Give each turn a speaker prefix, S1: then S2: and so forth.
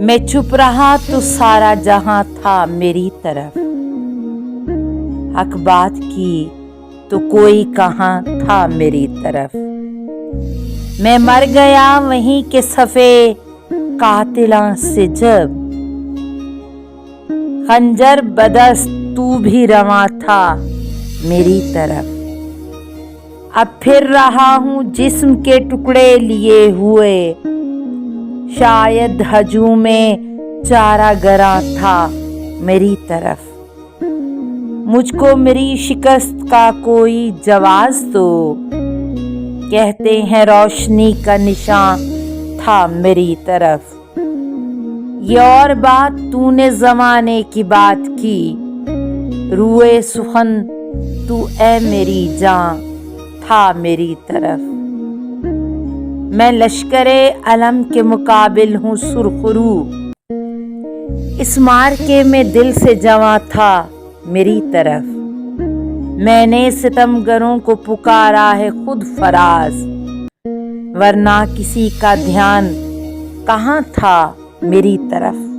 S1: मैं चुप रहा तो सारा जहां था मेरी तरफ। हक बात की तो कोई कहाँ था मेरी तरफ। मैं मर गया वहीं के सफे कातिला से जब, खंजर बदस्त तू भी रवा था मेरी तरफ। अब फिर रहा हूँ जिस्म के टुकड़े लिए हुए, शायद हजूम में चारा गरा था मेरी तरफ। मुझको मेरी शिकस्त का कोई जवाज तो, कहते हैं रोशनी का निशान था मेरी तरफ। ये और बात तूने जमाने की बात की, रूए सुखन तू ए मेरी जान था मेरी तरफ। मैं लश्करे अलम के मुकाबिल हूँ सुरखरू, इस मार्के में दिल से जवां था मेरी तरफ। मैंने सितमगरों को पुकारा है खुद फराज, वरना किसी का ध्यान कहाँ था मेरी तरफ।